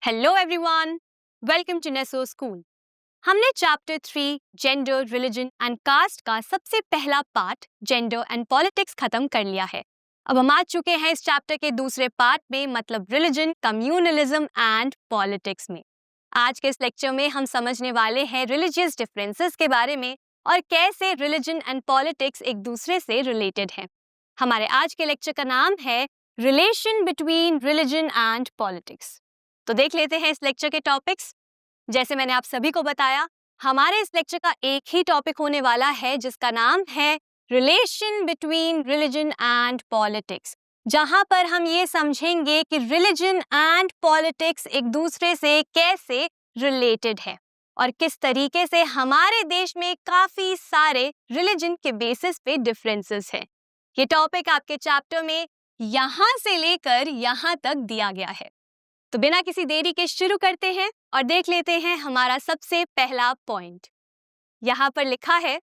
Hello everyone, welcome to Neso school. हमने chapter 3 gender, religion and caste का सबसे पहला पार्ट जेंडर एंड पॉलिटिक्स खत्म कर लिया है। अब हम आ चुके हैं इस चैप्टर के दूसरे पार्ट में, मतलब रिलीजन, कम्युनलिज्म एंड पॉलिटिक्स में। आज के इस लेक्चर में हम समझने वाले हैं रिलीजियस डिफरेंसेस के बारे में और कैसे रिलीजन एंड पॉलिटिक्स एक दूसरे से रिलेटेड हैं। हमारे आज के लेक्चर का नाम है relation between religion and politics. तो देख लेते हैं इस लेक्चर के टॉपिक्स। जैसे मैंने आप सभी को बताया, हमारे इस लेक्चर का एक ही टॉपिक होने वाला है जिसका नाम है relation between religion and politics, जहां पर हम ये समझेंगे कि रिलीजन एंड पॉलिटिक्स एक दूसरे से कैसे रिलेटेड है और किस तरीके से हमारे देश में काफी सारे रिलीजन के बेसिस पे डिफरेंसेस हैं। ये टॉपिक आपके चैप्टर में यहां से लेकर यहां तक दिया गया है। तो बिना किसी देरी के शुरू करते हैं और देख लेते हैं हमारा सबसे पहला पॉइंट। यहां पर लिखा है,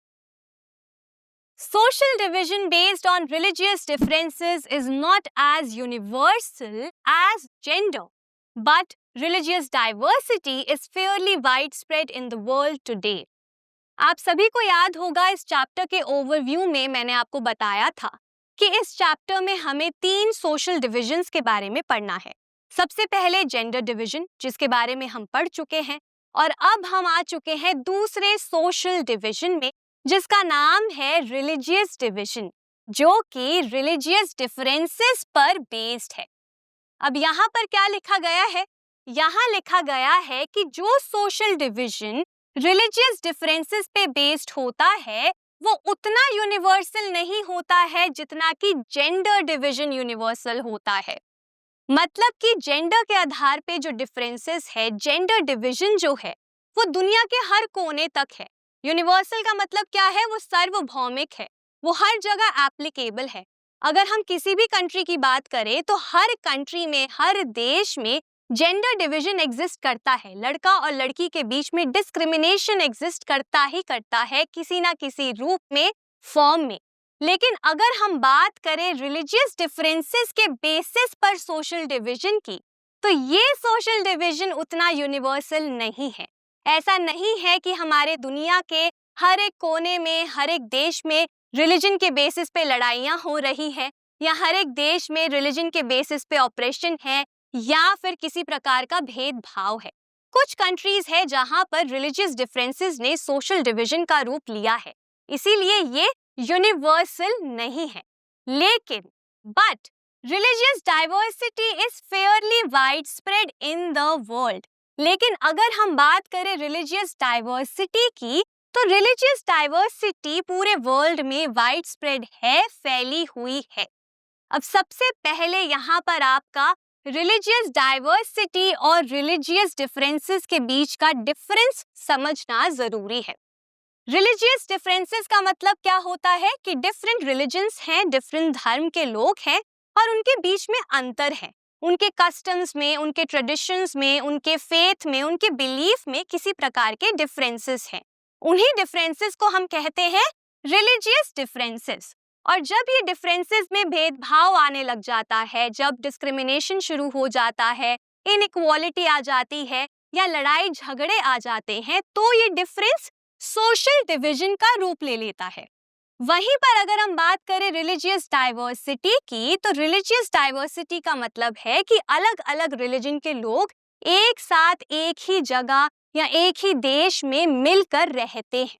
social division based on religious differences is not as universal as gender, but religious diversity is fairly widespread in the world today. आप सभी को याद होगा, इस चैप्टर के ओवरव्यू में मैंने आपको बताया था कि इस चैप्टर में हमें 3 सोशल डिविजन्स के बारे में पढ़ना है। सबसे पहले जेंडर डिवीजन, जिसके बारे में हम पढ़ चुके हैं, और अब हम आ चुके हैं दूसरे सोशल डिवीजन में जिसका नाम है रिलीजियस डिवीजन, जो कि रिलीजियस डिफरेंसेस पर बेस्ड है। अब यहाँ पर क्या लिखा गया है? यहाँ लिखा गया है कि जो सोशल डिवीजन रिलीजियस डिफरेंसेस पे बेस्ड होता है वो उतना यूनिवर्सल नहीं होता है जितना कि जेंडर डिवीजन यूनिवर्सल होता है। मतलब कि जेंडर के आधार पे जो डिफरेंसेस है, जेंडर डिवीजन जो है वो दुनिया के हर कोने तक है। यूनिवर्सल का मतलब क्या है? वो सार्वभौमिक है, वो हर जगह एप्लीकेबल है। अगर हम किसी भी कंट्री की बात करें तो हर कंट्री में, हर देश में जेंडर डिवीजन एग्जिस्ट करता है। लड़का और लड़की के बीच में डिस्क्रिमिनेशन एग्जिस्ट करता ही करता है, किसी ना किसी रूप में, फॉर्म में। लेकिन अगर हम बात करें रिलीजियस डिफरेंसेस के बेसिस पर सोशल डिवीजन की, तो ये सोशल डिवीजन उतना यूनिवर्सल नहीं है। ऐसा नहीं है कि हमारे दुनिया के हर एक कोने में, हर एक देश में रिलीजन के बेसिस पे लड़ाइयाँ हो रही है, या हर एक देश में रिलीजन के बेसिस पे ऑपरेशन है, या फिर किसी प्रकार का भेदभाव है। कुछ कंट्रीज है जहां पर रिलीजियस डिफरेंसेस ने सोशल डिवीजन का रूप लिया है, इसीलिए ये यूनिवर्सल नहीं है। लेकिन but religious diversity is fairly widespread in the world. लेकिन अगर हम बात करें रिलीजियस डाइवर्सिटी की, तो रिलीजियस डाइवर्सिटी पूरे वर्ल्ड में वाइड स्प्रेड है, फैली हुई है। अब सबसे पहले यहाँ पर आपका रिलीजियस डाइवर्सिटी और रिलीजियस डिफरेंसेस के बीच का डिफरेंस समझना जरूरी है। रिलीजियस डिफरेंसेस का मतलब क्या होता है कि डिफरेंट रिलीजन्स हैं, डिफरेंट धर्म के लोग हैं और उनके बीच में अंतर है। उनके कस्टम्स में, उनके ट्रेडिशंस में, उनके फेथ में, उनके बिलीफ में किसी प्रकार के डिफरेंसेस हैं। उन्हीं डिफरेंसेस को हम कहते हैं रिलीजियस डिफरेंसेस। और जब ये डिफरेंसेस में भेदभाव आने लग जाता है, जब डिस्क्रिमिनेशन शुरू हो जाता है, इनइक्वालिटी आ जाती है या लड़ाई झगड़े आ जाते हैं, तो ये डिफरेंस सोशल डिवीजन का रूप ले लेता है। वहीं पर अगर हम बात करें रिलीजियस डाइवर्सिटी की, तो रिलीजियस डाइवर्सिटी का मतलब है कि अलग अलग रिलीजन के लोग एक साथ एक ही जगह या एक ही देश में मिलकर रहते हैं।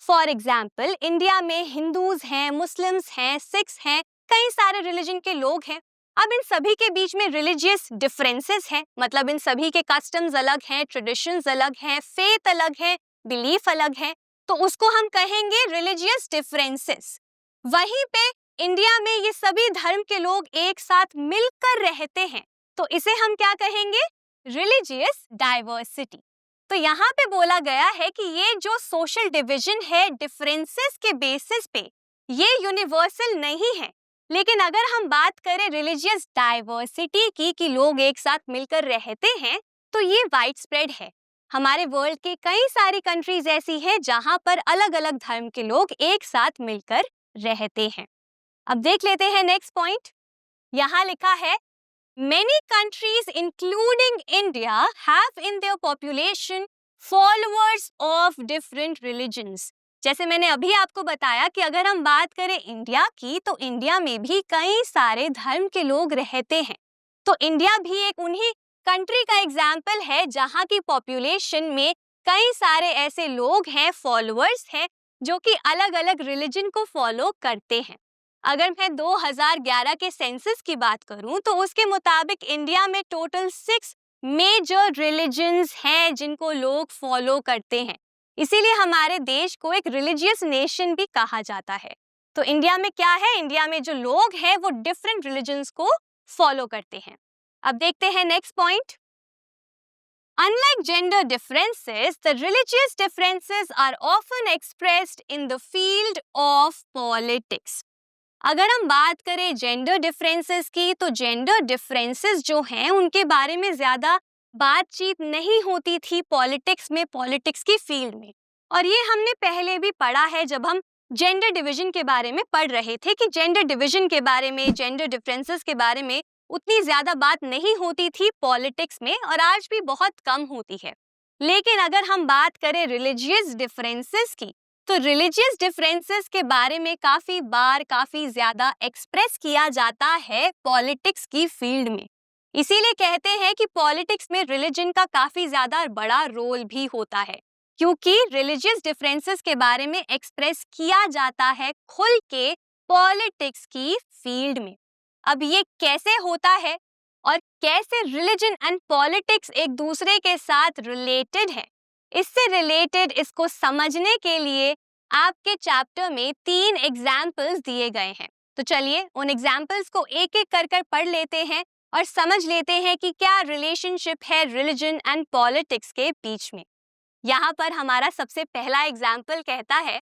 फॉर एग्जाम्पल, इंडिया में हिंदूज हैं, मुस्लिम्स हैं, सिख्स हैं, कई सारे रिलीजन के लोग हैं। अब इन सभी के बीच में रिलीजियस डिफरेंसेस हैं, मतलब इन सभी के कस्टम्स अलग हैं, ट्रेडिशंस अलग हैं, फेथ अलग है, बिलीफ अलग है, तो उसको हम कहेंगे रिलीजियस डिफरेंसेस। वहीं पे इंडिया में ये सभी धर्म के लोग एक साथ मिलकर रहते हैं, तो इसे हम क्या कहेंगे? Religious diversity. तो यहाँ पे बोला गया है कि ये जो सोशल डिवीजन है डिफरेंसेस के बेसिस पे, ये यूनिवर्सल नहीं है। लेकिन अगर हम बात करें रिलीजियस डाइवर्सिटी की, कि लोग एक साथ मिलकर रहते हैं, तो ये वाइड स्प्रेड है। हमारे वर्ल्ड के कई सारी कंट्रीज ऐसी हैं जहां पर अलग अलग धर्म के लोग एक साथ मिलकर रहते हैं। अब देख लेते हैं नेक्स्ट पॉइंट। यहाँ लिखा है, Many countries, including India, have in their population followers of different religions. जैसे मैंने अभी आपको बताया कि अगर हम बात करें इंडिया की, तो इंडिया में भी कई सारे धर्म के लोग रहते हैं. तो इंडिया भी एक उन्हीं कंट्री का एग्जाम्पल है जहाँ की पॉपुलेशन में कई सारे ऐसे लोग हैं, फॉलोअर्स हैं, जो कि अलग अलग रिलीजन को फॉलो करते हैं. अगर मैं 2011 के सेंसस की बात करूं तो उसके मुताबिक इंडिया में टोटल 6 मेजर रिलीजन्स हैं जिनको लोग फॉलो करते हैं. इसीलिए हमारे देश को एक रिलीजियस नेशन भी कहा जाता है. तो इंडिया में क्या है, इंडिया में जो लोग हैं वो डिफरेंट रिलीजन्स को फॉलो करते हैं. अब देखते हैं next point. Unlike gender differences, the religious differences are often expressed in the field of politics. अगर हम बात करें जेंडर डिफरेंसेस की, तो जेंडर डिफरेंसेस जो हैं उनके बारे में ज़्यादा बातचीत नहीं होती थी पॉलिटिक्स में, पॉलिटिक्स की फील्ड में. और ये हमने पहले भी पढ़ा है जब हम जेंडर डिवीजन के बारे में पढ़ रहे थे कि जेंडर डिवीजन के बारे में, जेंडर डिफरेंसेस के बारे में उतनी ज़्यादा बात नहीं होती थी पॉलिटिक्स में, और आज भी बहुत कम होती है. लेकिन अगर हम बात करें रिलीजियस डिफरेंसेस की, तो रिलीजियस डिफरेंसेस के बारे में काफी बार काफी ज्यादा एक्सप्रेस किया जाता है पॉलिटिक्स की फील्ड में. इसीलिए कहते हैं कि पॉलिटिक्स में रिलीजन का काफी ज्यादा बड़ा रोल भी होता है, क्योंकि रिलीजियस डिफरेंसेस के बारे में एक्सप्रेस किया जाता है खुल के पॉलिटिक्स की फील्ड में. अब ये कैसे होता है और कैसे रिलीजन एंड पॉलिटिक्स एक दूसरे के साथ रिलेटेड है, इससे रिलेटेड इसको समझने के लिए आपके चैप्टर में 3 एग्जाम्पल्स दिए गए हैं. तो चलिए उन एग्जाम्पल्स को एक एक कर पढ़ लेते हैं और समझ लेते हैं कि क्या रिलेशनशिप है रिलीजन एंड पॉलिटिक्स के बीच में. यहाँ पर हमारा सबसे पहला एग्जाम्पल कहता है,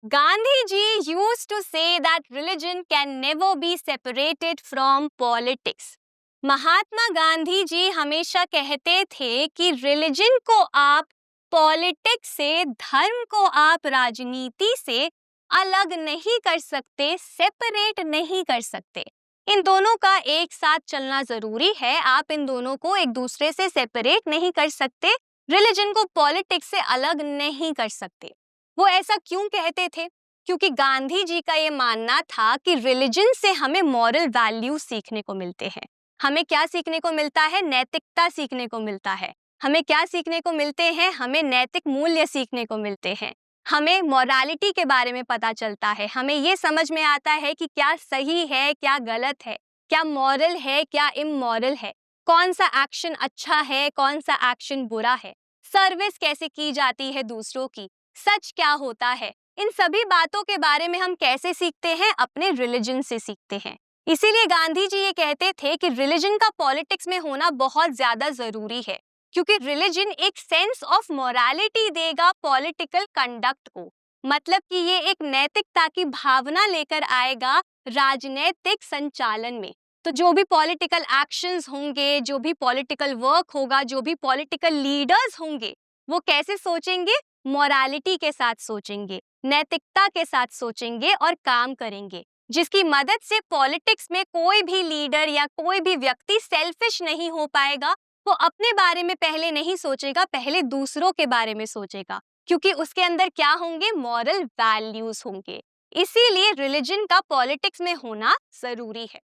Gandhi ji used to say that religion can never be separated from politics. Mahatma Gandhi ji हमेशा कहते थे कि रिलीजन को आप पॉलिटिक्स से, धर्म को आप राजनीति से अलग नहीं कर सकते, सेपरेट नहीं कर सकते. इन दोनों का एक साथ चलना जरूरी है. आप इन दोनों को एक दूसरे से सेपरेट नहीं कर सकते, रिलीजन को पॉलिटिक्स से अलग नहीं कर सकते. वो ऐसा क्यों कहते थे? क्योंकि गांधी जी का ये मानना था कि रिलीजन से हमें मॉरल वैल्यूज सीखने को मिलते हैं. हमें क्या सीखने को मिलता है? नैतिकता सीखने को मिलता है. हमें क्या सीखने को मिलते हैं? हमें नैतिक मूल्य सीखने को मिलते हैं. हमें मॉरालिटी के बारे में पता चलता है. हमें ये समझ में आता है कि क्या सही है, क्या गलत है, क्या मॉरल है, क्या इमॉरल है, कौन सा एक्शन अच्छा है, कौन सा एक्शन बुरा है, सर्विस कैसे की जाती है दूसरों की, सच क्या होता है. इन सभी बातों के बारे में हम कैसे सीखते हैं? अपने रिलीजन से सीखते हैं. इसीलिए गांधी जी ये कहते थे कि रिलीजन का पॉलिटिक्स में होना बहुत ज्यादा जरूरी है, क्योंकि रिलीजन एक सेंस ऑफ मोरालिटी देगा पॉलिटिकल कंडक्ट को. मतलब कि ये एक नैतिकता की भावना लेकर आएगा राजनीतिक संचालन में. तो जो भी पॉलिटिकल एक्शंस होंगे, जो भी पॉलिटिकल वर्क होगा, जो भी पॉलिटिकल लीडर्स होंगे, वो कैसे सोचेंगे? मोरालिटी के साथ सोचेंगे, नैतिकता के साथ सोचेंगे और काम करेंगे, जिसकी मदद से पॉलिटिक्स में कोई भी लीडर या कोई भी व्यक्ति सेल्फिश नहीं हो पाएगा. वो अपने बारे में पहले नहीं सोचेगा, पहले दूसरों के बारे में सोचेगा, क्योंकि उसके अंदर क्या होंगे? मॉरल वैल्यूज होंगे. इसीलिए रिलीजन का पॉलिटिक्स में होना जरूरी है.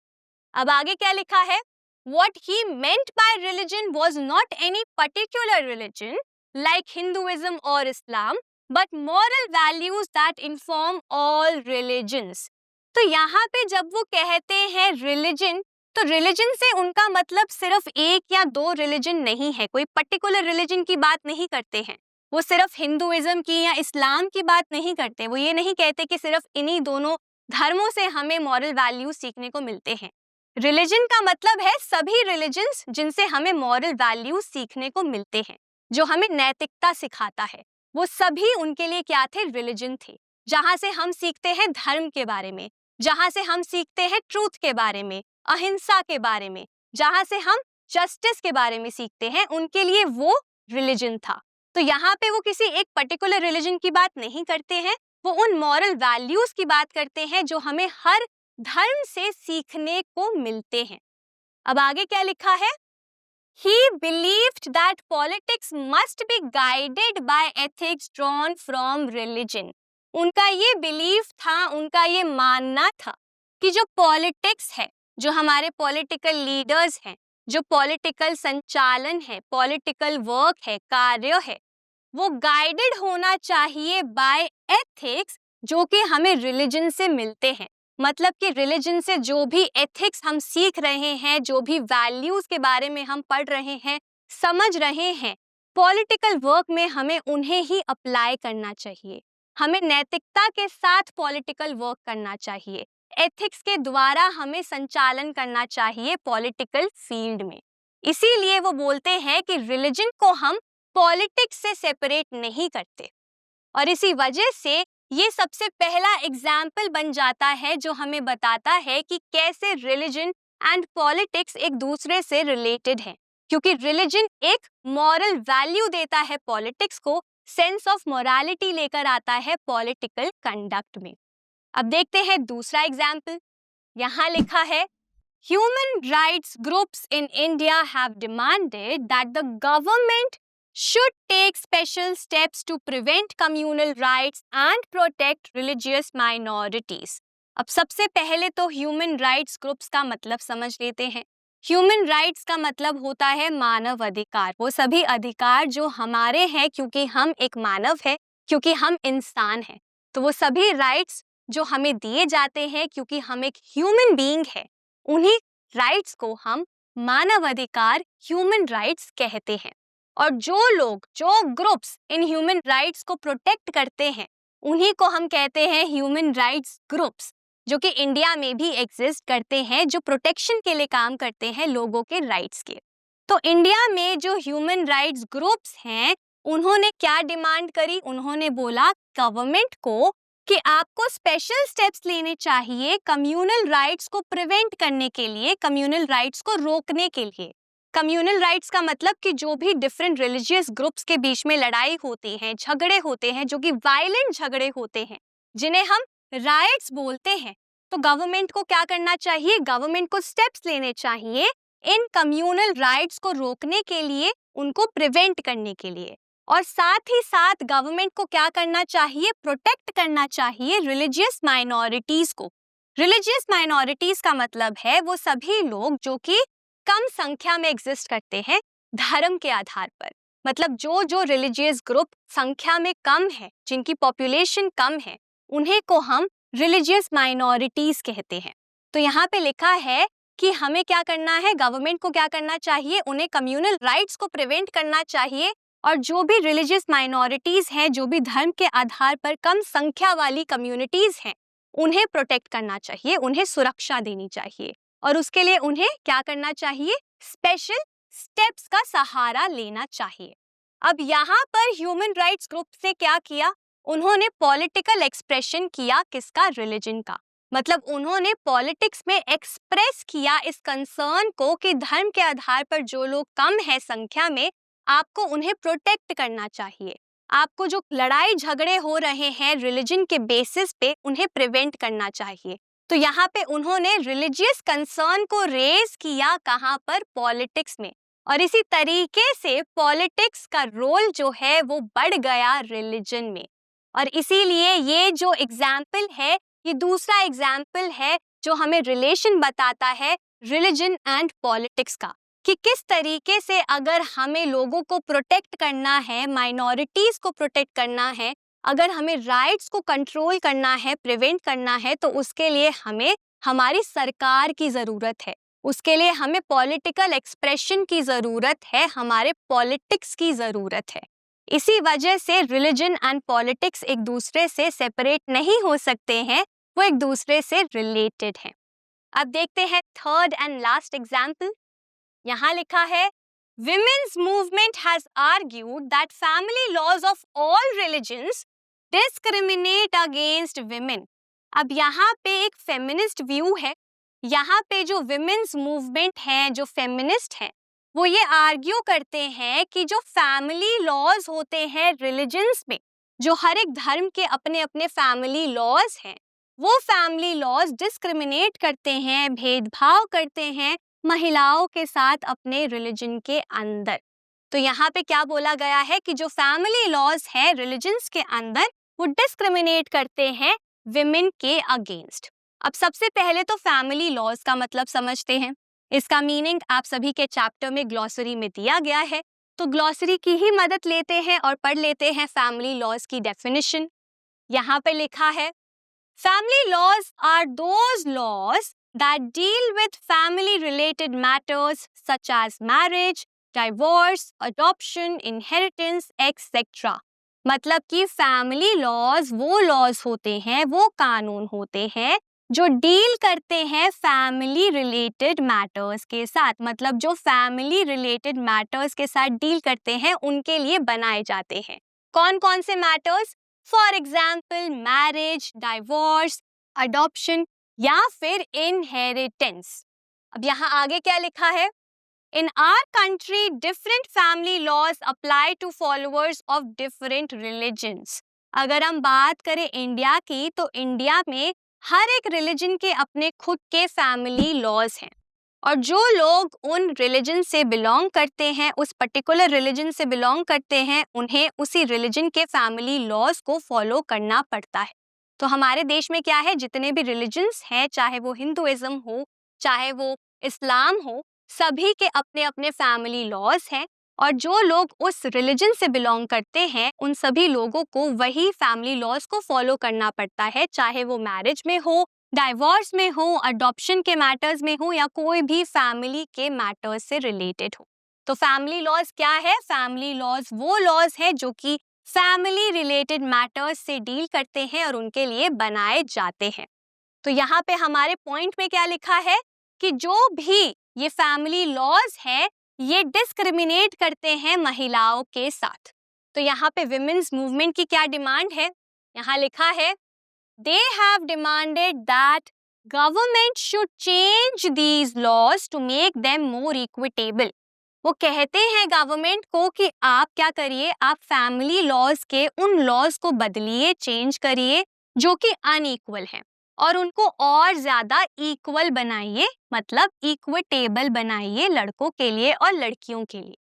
अब आगे क्या लिखा है? What he meant by religion was not any particular religion like Hinduism or Islam, but moral values that inform all religions. तो यहाँ पे जब वो कहते हैं रिलीजन, तो रिलीजन से उनका मतलब सिर्फ एक या दो रिलीजन नहीं है, कोई पर्टिकुलर रिलीजन की बात नहीं करते हैं. वो सिर्फ हिंदुइज्म की या इस्लाम की बात नहीं करते. वो ये नहीं कहते कि सिर्फ इन्हीं दोनों धर्मों से हमें मॉरल वैल्यूज सीखने को मिलते हैं. रिलीजन का मतलब है सभी रिलीजन्स जिनसे हमें मॉरल वैल्यूज सीखने को मिलते हैं, जो हमें नैतिकता सिखाता है. वो सभी उनके लिए क्या थे? रिलीजन थे. जहाँ से हम सीखते हैं धर्म के बारे में, जहाँ से हम सीखते हैं ट्रूथ के बारे में, अहिंसा के बारे में, जहाँ से हम जस्टिस के बारे में सीखते हैं, उनके लिए वो रिलीजन था. तो यहाँ पे वो किसी एक पर्टिकुलर रिलीजन की बात नहीं करते हैं, वो उन मॉरल वैल्यूज की बात करते हैं जो हमें हर धर्म से सीखने को मिलते हैं. अब आगे क्या लिखा है? He believed that politics must be guided by ethics drawn from religion. उनका ये बिलीफ था, उनका ये मानना था कि जो पॉलिटिक्स है, जो हमारे पॉलिटिकल लीडर्स हैं, जो पॉलिटिकल संचालन है, पॉलिटिकल वर्क है, कार्य है, वो गाइडेड होना चाहिए बाय एथिक्स जो कि हमें रिलीजन से मिलते हैं। मतलब कि रिलीजन से जो भी एथिक्स हम सीख रहे हैं, जो भी वैल्यूज के बारे में हम पढ़ रहे हैं, समझ रहे हैं, पॉलिटिकल वर्क में हमें उन्हें ही अप्लाई करना चाहिए। हमें नैतिकता के साथ पॉलिटिकल वर्क करना चाहिए, एथिक्स के द्वारा हमें संचालन करना चाहिए पॉलिटिकल फील्ड में। इसीलिए वो बोलते हैं कि रिलीजन को हम पॉलिटिक्स से सेपरेट नहीं करते, और इसी वजह से ये सबसे पहला एग्जाम्पल बन जाता है जो हमें बताता है कि कैसे रिलीजन एंड पॉलिटिक्स एक दूसरे से रिलेटेड है, क्योंकि रिलीजन एक मॉरल वैल्यू देता है पॉलिटिक्स को, सेंस ऑफ मोरालिटी लेकर आता है पॉलिटिकल कंडक्ट में। अब देखते हैं दूसरा एग्जाम्पल। यहाँ लिखा है, Human rights groups in India have demanded that the government should take special steps to prevent communal rights and protect religious minorities. अब सबसे पहले तो ह्यूमन राइट्स ग्रुप्स का मतलब समझ लेते हैं। ह्यूमन राइट्स का मतलब होता है मानव अधिकार, वो सभी अधिकार जो हमारे हैं क्योंकि हम एक मानव है, क्योंकि हम इंसान हैं। तो वो सभी राइट्स जो हमें दिए जाते हैं क्योंकि हम एक ह्यूमन बीइंग है, उन्हीं राइट्स को हम मानव अधिकार, ह्यूमन राइट्स कहते हैं। और जो लोग, जो ग्रुप्स इन ह्यूमन राइट्स को प्रोटेक्ट करते हैं, उन्हीं को हम कहते हैं ह्यूमन राइट्स ग्रुप्स, जो कि इंडिया में भी एग्जिस्ट करते हैं, जो प्रोटेक्शन के लिए काम करते हैं लोगों के राइट्स के। तो इंडिया में जो ह्यूमन राइट्स ग्रुप्स हैं, उन्होंने क्या डिमांड करी? उन्होंने बोला गवर्नमेंट को कि आपको स्पेशल स्टेप्स लेने चाहिए कम्युनल राइट्स को प्रिवेंट करने के लिए, कम्युनल राइट्स को रोकने के लिए। कम्युनल राइट्स का मतलब कि जो भी डिफरेंट रिलीजियस ग्रुप्स के बीच में लड़ाई होती है, झगड़े होते हैं, जो कि वायलेंट झगड़े होते हैं, जिन्हें हम राइट्स बोलते हैं, तो गवर्नमेंट को क्या करना चाहिए? गवर्नमेंट को स्टेप्स लेने चाहिए इन कम्युनल राइट्स को रोकने के लिए, उनको प्रिवेंट करने के लिए। और साथ ही साथ गवर्नमेंट को क्या करना चाहिए? प्रोटेक्ट करना चाहिए रिलीजियस माइनॉरिटीज को। रिलीजियस माइनॉरिटीज का मतलब है वो सभी लोग जो कि कम संख्या में एग्जिस्ट करते हैं धर्म के आधार पर। मतलब जो जो रिलीजियस ग्रुप संख्या में कम है, जिनकी पॉपुलेशन कम है, उन्हें को हम रिलीजियस माइनॉरिटीज कहते हैं। तो यहाँ पे लिखा है कि हमें क्या करना है? गवर्नमेंट को क्या करना चाहिए? उन्हें कम्युनल राइट्स को प्रिवेंट करना चाहिए, और जो भी रिलीजियस माइनॉरिटीज हैं, जो भी धर्म के आधार पर कम संख्या वाली कम्युनिटीज हैं, उन्हें प्रोटेक्ट करना चाहिए, उन्हें सुरक्षा देनी चाहिए, और उसके लिए उन्हें क्या करना चाहिए? स्पेशल स्टेप्स का सहारा लेना चाहिए। अब यहाँ पर ह्यूमन राइट्स ग्रुप से क्या किया? उन्होंने पॉलिटिकल एक्सप्रेशन किया, किसका? रिलीजन का। मतलब उन्होंने पॉलिटिक्स में एक्सप्रेस किया इस कंसर्न को कि धर्म के आधार पर जो लोग कम है संख्या में, आपको उन्हें प्रोटेक्ट करना चाहिए। आपको जो लड़ाई झगड़े हो रहे हैं रिलीजन के बेसिस पे, उन्हें प्रिवेंट करना चाहिए। तो यहाँ पे उन्होंने रिलीजियस कंसर्न को रेज किया, कहाँ पर? पॉलिटिक्स में। और इसी तरीके से पॉलिटिक्स का रोल जो है वो बढ़ गया रिलीजन में। और इसीलिए ये जो एग्जाम्पल है, ये दूसरा एग्जाम्पल है जो हमें रिलेशन बताता है रिलीजन एंड पॉलिटिक्स का, कि किस तरीके से अगर हमें लोगों को प्रोटेक्ट करना है, माइनॉरिटीज को प्रोटेक्ट करना है, अगर हमें राइट्स को कंट्रोल करना है, प्रिवेंट करना है, तो उसके लिए हमें हमारी सरकार की ज़रूरत है, उसके लिए हमें पॉलिटिकल एक्सप्रेशन की ज़रूरत है, हमारे पॉलिटिक्स की ज़रूरत है। इसी वजह से रिलीजन एंड पॉलिटिक्स एक दूसरे से सेपरेट नहीं हो सकते हैं, वो एक दूसरे से रिलेटेड हैं। अब देखते हैं थर्ड एंड लास्ट एग्जाम्पल। यहाँ लिखा है, Women's movement has argued that family laws of all religions discriminate against women. अब यहाँ पे एक फेमिनिस्ट व्यू है। यहाँ पे जो विमेन्स मूवमेंट है, जो फेमिनिस्ट हैं, वो ये आर्ग्यू करते हैं कि जो फैमिली लॉज होते हैं रिलीजन्स में, जो हर एक धर्म के अपने अपने फैमिली लॉज हैं, वो फैमिली लॉज डिस्क्रिमिनेट करते हैं, भेदभाव करते हैं महिलाओं के साथ अपने रिलीजन के अंदर। तो यहाँ पे क्या बोला गया है कि जो फैमिली लॉज है रिलीजन्स के अंदर वो डिस्क्रिमिनेट करते हैं विमेन के अगेंस्ट। अब सबसे पहले तो फैमिली लॉज का मतलब समझते हैं। इसका मीनिंग आप सभी के चैप्टर में ग्लॉसरी में दिया गया है, तो ग्लॉसरी की ही मदद लेते हैं और पढ़ लेते हैं फैमिली लॉज की डेफिनेशन। यहाँ पे लिखा है, family laws are those laws that deal with family related matters such as marriage, divorce, adoption, inheritance, etc. मतलब कि फैमिली लॉज वो लॉज होते हैं, वो कानून होते हैं जो डील करते हैं फैमिली रिलेटेड मैटर्स के साथ। मतलब जो फैमिली रिलेटेड मैटर्स के साथ डील करते हैं उनके लिए बनाए जाते हैं। कौन कौन से matters? For example marriage, divorce, adoption या फिर इनहेरिटेंस। अब यहाँ आगे क्या लिखा है? In our country different family laws apply to followers of different religions. अगर हम बात करें इंडिया की, तो इंडिया में हर एक रिलीजन के अपने खुद के फैमिली लॉज हैं और जो लोग उन रिलीजन से बिलोंग करते हैं, उस पर्टिकुलर रिलीजन से बिलोंग करते हैं, उन्हें उसी रिलीजन के फैमिली लॉज को फॉलो करना पड़ता है। तो हमारे देश में क्या है, जितने भी रिलीजन्स हैं, चाहे वो हिंदुइज्म हो, चाहे वो इस्लाम हो, सभी के अपने अपने फैमिली लॉज हैं और जो लोग उस रिलीजन से बिलोंग करते हैं उन सभी लोगों को वही फैमिली लॉज को फॉलो करना पड़ता है, चाहे वो मैरिज में हो, डाइवोर्स में हो, अडॉप्शन के मैटर्स में हो या कोई भी फैमिली के मैटर्स से रिलेटेड हो। तो फैमिली लॉज क्या है? फैमिली लॉज वो लॉज है जो कि फैमिली रिलेटेड मैटर्स से डील करते हैं और उनके लिए बनाए जाते हैं। तो यहाँ पे हमारे पॉइंट में क्या लिखा है कि जो भी ये फैमिली लॉज है ये डिस्क्रिमिनेट करते हैं महिलाओं के साथ। तो यहाँ पे विमेन्स मूवमेंट की क्या डिमांड है? यहाँ लिखा है, they have demanded that government should change these laws to make them more equitable. वो कहते हैं गवर्नमेंट को कि आप क्या करिए, आप फैमिली लॉज के उन लॉज को बदलिए, चेंज करिए जो कि अनइक्वल हैं और उनको और ज्यादा इक्वल बनाइए, मतलब इक्विटेबल बनाइए लड़कों के लिए और लड़कियों के लिए।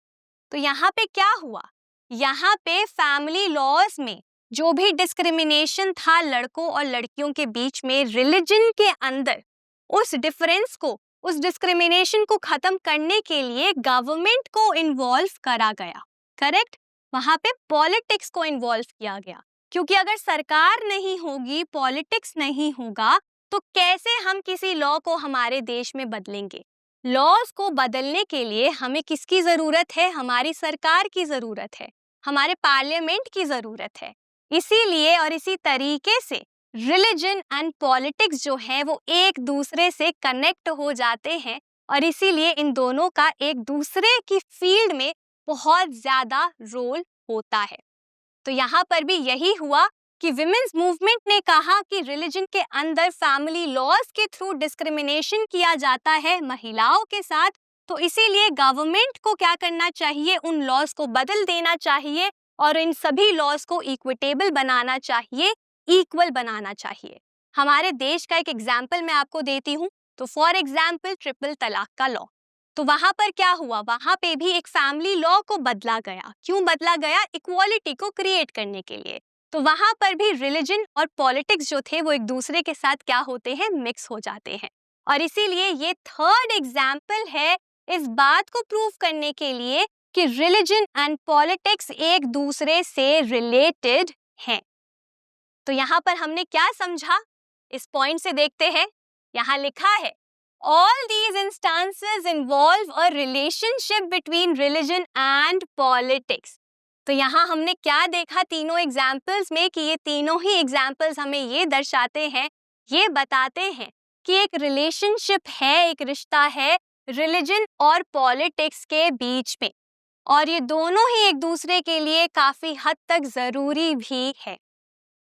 तो यहाँ पे क्या हुआ? यहाँ पे फैमिली लॉज में जो भी डिस्क्रिमिनेशन था लड़कों और लड़कियों के बीच में रिलीजन के अंदर, उस डिफरेंस को, उस डिस्क्रिमिनेशन को खत्म करने के लिए गवर्नमेंट को इन्वॉल्व करा गया। करेक्ट? वहां पे पॉलिटिक्स को इन्वॉल्व किया गया, क्योंकि अगर सरकार नहीं होगी, पॉलिटिक्स नहीं होगा, तो कैसे हम किसी लॉ को हमारे देश में बदलेंगे? लॉज को बदलने के लिए हमें किसकी जरूरत है? हमारी सरकार की जरूरत है, हमारे पार्लियामेंट की जरूरत है। इसीलिए और इसी तरीके से रिलीजन एंड पॉलिटिक्स जो है वो एक दूसरे से कनेक्ट हो जाते हैं और इसीलिए इन दोनों का एक दूसरे की फील्ड में बहुत ज्यादा रोल होता है। तो यहाँ पर भी यही हुआ कि विमेन्स मूवमेंट ने कहा कि रिलीजन के अंदर फैमिली लॉज के थ्रू डिस्क्रिमिनेशन किया जाता है महिलाओं के साथ, तो इसीलिए गवर्नमेंट को क्या करना चाहिए, उन लॉज को बदल देना चाहिए और इन सभी लॉज को इक्विटेबल बनाना चाहिए, इक्वल बनाना चाहिए। हमारे देश का एक एग्जाम्पल मैं आपको देती हूँ। तो फॉर एग्जाम्पल ट्रिपल तलाक का लॉ, तो वहां पर क्या हुआ? वहां पे भी एक फैमिली लॉ को बदला गया। क्यों बदला गया? इक्वालिटी को क्रिएट करने के लिए। तो वहां पर भी रिलीजन और पॉलिटिक्स जो थे वो एक दूसरे के साथ क्या होते हैं, मिक्स हो जाते हैं। और इसीलिए ये थर्ड एग्जाम्पल है इस बात को प्रूव करने के लिए कि रिलीजन एंड पॉलिटिक्स एक दूसरे से रिलेटेड हैं। तो यहाँ पर हमने क्या समझा, इस पॉइंट से देखते हैं। यहाँ लिखा है, all these instances involve a relationship between religion and politics। तो यहाँ हमने क्या देखा तीनों एग्जाम्पल्स में कि ये तीनों ही एग्जाम्पल्स हमें ये दर्शाते हैं, ये बताते हैं कि एक रिलेशनशिप है, एक रिश्ता है रिलीजन और पॉलिटिक्स के बीच में, और ये दोनों ही एक दूसरे के लिए काफी हद तक जरूरी भी है।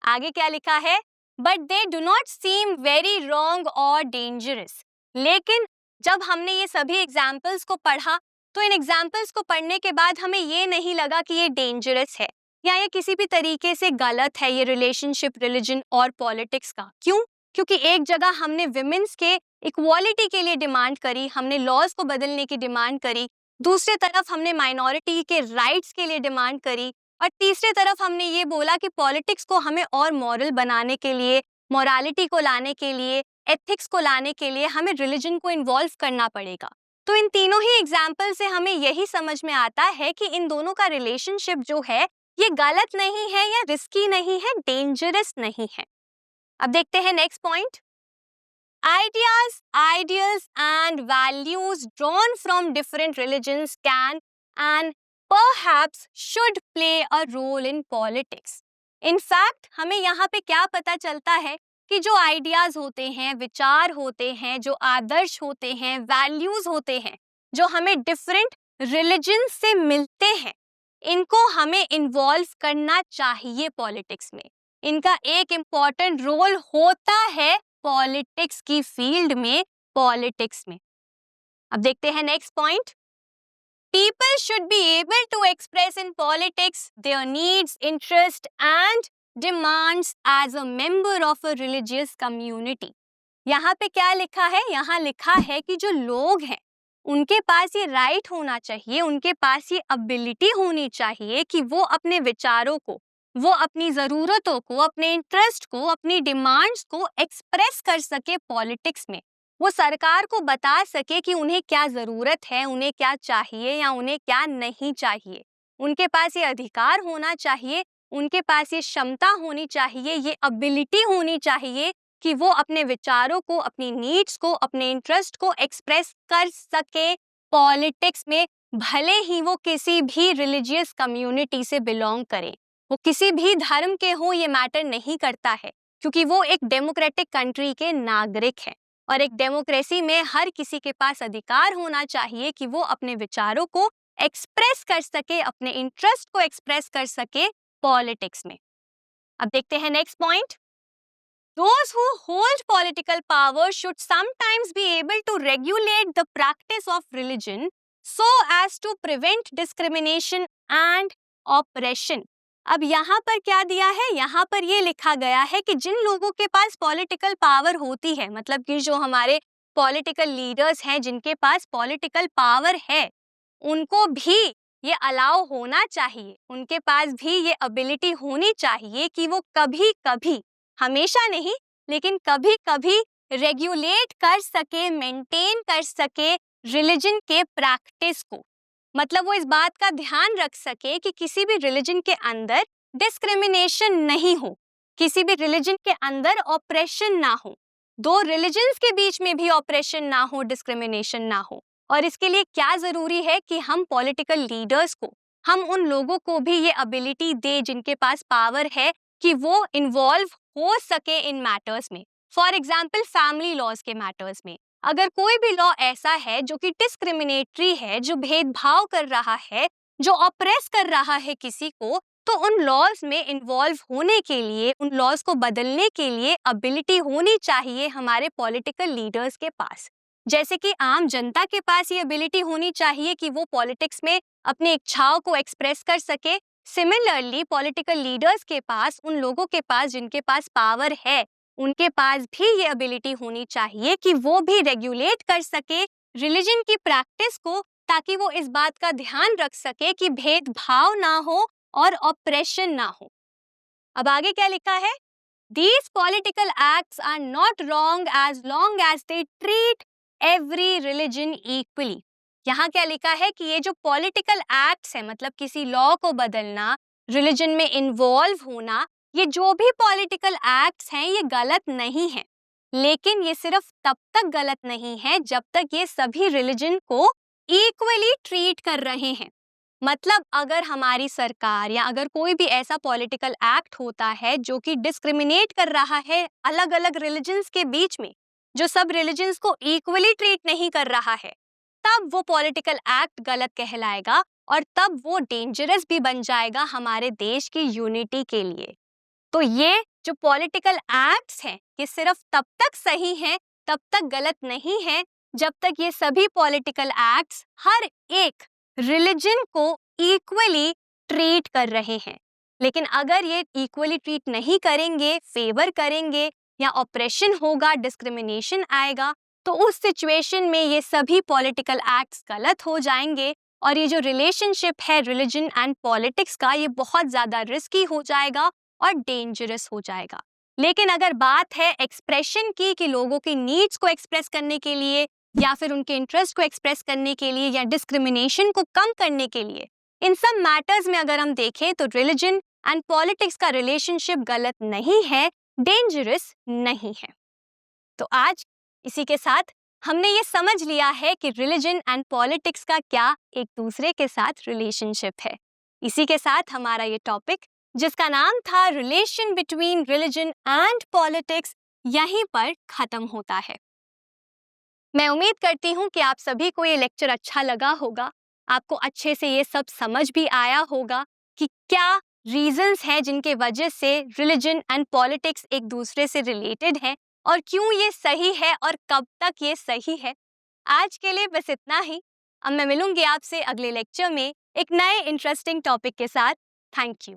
आगे क्या लिखा है? But they do not seem very wrong और डेंजरस। लेकिन जब हमने ये सभी एग्जाम्पल्स को पढ़ा तो इन एग्जाम्पल्स को पढ़ने के बाद हमें ये नहीं लगा कि ये डेंजरस है या ये किसी भी तरीके से गलत है, ये रिलेशनशिप रिलीजन और पॉलिटिक्स का। क्यों? क्योंकि एक जगह हमने विमेन्स के इक्वालिटी के लिए डिमांड करी, हमने लॉज को बदलने की डिमांड करी, दूसरी तरफ हमने माइनॉरिटी के राइट्स के लिए डिमांड करी, और तीसरी तरफ हमने ये बोला कि पॉलिटिक्स को हमें और मॉरल बनाने के लिए, मॉरालिटी को लाने के लिए, एथिक्स को लाने के लिए हमें रिलीजन को इन्वॉल्व करना पड़ेगा। तो इन तीनों ही एग्जाम्पल से हमें यही समझ में आता है कि इन दोनों का रिलेशनशिप जो है ये गलत नहीं है या रिस्की नहीं है, डेंजरस नहीं है। अब देखते हैं next point. Ideas, ideals and values drawn from different religions can and perhaps should play a role in politics. In fact, हमें यहाँ पे क्या पता चलता है कि जो आइडियाज होते हैं, विचार होते हैं, जो आदर्श होते हैं, वैल्यूज होते हैं, जो हमें डिफरेंट रिलीजन से मिलते हैं, इनको हमें इन्वॉल्व करना चाहिए पॉलिटिक्स में। इनका एक इम्पॉर्टेंट रोल होता है पॉलिटिक्स की फील्ड में, पॉलिटिक्स में। अब देखते हैं next point. People should be able to express in politics their needs, interest and demands as a member of a religious community. यहाँ पे क्या लिखा है? यहाँ लिखा है कि जो लोग हैं उनके पास ये राइट होना चाहिए, उनके पास ये एबिलिटी होनी चाहिए कि वो अपने विचारों को, वो अपनी ज़रूरतों को, अपने इंटरेस्ट को, अपनी डिमांड्स को एक्सप्रेस कर सके पॉलिटिक्स में। वो सरकार को बता सके कि उन्हें क्या ज़रूरत है, उन्हें क्या चाहिए या उन्हें क्या नहीं चाहिए। उनके पास ये अधिकार होना चाहिए, उनके पास ये क्षमता होनी चाहिए, ये एबिलिटी होनी चाहिए कि वो अपने विचारों को, अपनी नीड्स को, अपने इंटरेस्ट को एक्सप्रेस कर सके पॉलिटिक्स में, भले ही वो किसी भी रिलीजियस कम्युनिटी से बिलोंग करें, वो किसी भी धर्म के हो, ये मैटर नहीं करता है, क्योंकि वो एक डेमोक्रेटिक कंट्री के नागरिक हैं। और एक डेमोक्रेसी में हर किसी के पास अधिकार होना चाहिए कि वो अपने विचारों को एक्सप्रेस कर सके, अपने इंटरेस्ट को एक्सप्रेस कर सके पॉलिटिक्स में। अब देखते हैं next point. Those who hold political power should sometimes be able to regulate the practice of religion so as to prevent discrimination and oppression. अब यहाँ पर क्या दिया है? यहाँ पर ये लिखा गया है कि जिन लोगों के पास पॉलिटिकल पावर होती है, मतलब कि जो हमारे पॉलिटिकल लीडर्स हैं, जिनके पास पॉलिटिकल पावर है, उनको भी ये अलाउ होना चाहिए, उनके पास भी ये एबिलिटी होनी चाहिए कि वो कभी कभी, हमेशा नहीं लेकिन कभी कभी रेगुलेट कर सके, मेंटेन कर सके रिलीजन के प्रैक्टिस को। मतलब वो इस बात का ध्यान रख सके कि किसी भी रिलीजन के अंदर डिस्क्रिमिनेशन नहीं हो, किसी भी रिलीजन के अंदर ऑपरेशन ना हो, दो रिलीजन्स के बीच में भी ऑपरेशन ना हो, डिस्क्रिमिनेशन ना हो। और इसके लिए क्या जरूरी है कि हम पॉलिटिकल लीडर्स को, हम उन लोगों को भी ये एबिलिटी दे जिनके पास पावर है कि वो इन्वॉल्व हो सके इन मैटर्स में। फॉर एग्जाम्पल फैमिली लॉज के मैटर्स में अगर कोई भी लॉ ऐसा है जो कि डिस्क्रिमिनेटरी है, जो भेदभाव कर रहा है, जो ऑप्रेस कर रहा है किसी को, तो उन लॉज में इन्वॉल्व होने के लिए, उन लॉज को बदलने के लिए एबिलिटी होनी चाहिए हमारे पॉलिटिकल लीडर्स के पास। जैसे कि आम जनता के पास ये एबिलिटी होनी चाहिए कि वो पॉलिटिक्स में अपनी इच्छाओं को एक्सप्रेस कर सके। सिमिलरली पॉलिटिकल लीडर्स के पास, उन लोगों के पास जिनके पास पावर है, उनके पास भी ये एबिलिटी होनी चाहिए कि वो भी रेगुलेट कर सके रिलीजन की प्रैक्टिस को, ताकि वो इस बात का ध्यान रख सके कि भेदभाव ना हो और ऑपरेशन ना हो। अब आगे क्या लिखा है? These political acts are not wrong as long as they treat every religion equally. यहाँ क्या लिखा है कि ये जो पॉलिटिकल एक्ट्स है, मतलब किसी लॉ को बदलना, रिलीजन में इन्वॉल्व होना, ये जो भी पॉलिटिकल एक्ट्स हैं ये गलत नहीं है, लेकिन ये सिर्फ तब तक गलत नहीं है जब तक ये सभी रिलीजन को इक्वली ट्रीट कर रहे हैं। मतलब अगर हमारी सरकार या अगर कोई भी ऐसा पॉलिटिकल एक्ट होता है जो कि डिस्क्रिमिनेट कर रहा है अलग अलग रिलीजन्स के बीच में, जो सब रिलीजन्स को इक्वली ट्रीट नहीं कर रहा है, तब वो पॉलिटिकल एक्ट गलत कहलाएगा और तब वो डेंजरस भी बन जाएगा हमारे देश की यूनिटी के लिए। तो ये जो पॉलिटिकल एक्ट्स हैं ये सिर्फ तब तक सही हैं, तब तक गलत नहीं है जब तक ये सभी पॉलिटिकल एक्ट्स हर एक रिलीजन को इक्वली ट्रीट कर रहे हैं। लेकिन अगर ये इक्वली ट्रीट नहीं करेंगे, फेवर करेंगे या ऑपरेशन होगा, डिस्क्रिमिनेशन आएगा, तो उस सिचुएशन में ये सभी पॉलिटिकल एक्ट्स गलत हो जाएंगे और ये जो रिलेशनशिप है रिलीजन एंड पॉलिटिक्स का, ये बहुत ज़्यादा रिस्की हो जाएगा और डेंजरस हो जाएगा। लेकिन अगर बात है एक्सप्रेशन की, कि लोगों की नीड्स को एक्सप्रेस करने के लिए या फिर उनके इंटरेस्ट को एक्सप्रेस करने के लिए या डिस्क्रिमिनेशन को कम करने के लिए, इन सब मैटर्स में अगर हम देखें तो रिलीजन एंड पॉलिटिक्स का रिलेशनशिप गलत नहीं है, डेंजरस नहीं है। तो आज इसी के साथ हमने ये समझ लिया है कि रिलीजन एंड पॉलिटिक्स का क्या एक दूसरे के साथ रिलेशनशिप है। इसी के साथ हमारा ये टॉपिक, जिसका नाम था relation between religion and politics, यहीं पर खत्म होता है। मैं उम्मीद करती हूँ कि आप सभी को ये लेक्चर अच्छा लगा होगा, आपको अच्छे से ये सब समझ भी आया होगा कि क्या रीजंस हैं जिनके वजह से रिलीजन एंड पॉलिटिक्स एक दूसरे से रिलेटेड हैं और क्यों ये सही है और कब तक ये सही है। आज के लिए बस इतना ही। अब मैं मिलूंगी आपसे अगले लेक्चर में एक नए इंटरेस्टिंग टॉपिक के साथ। Thank you.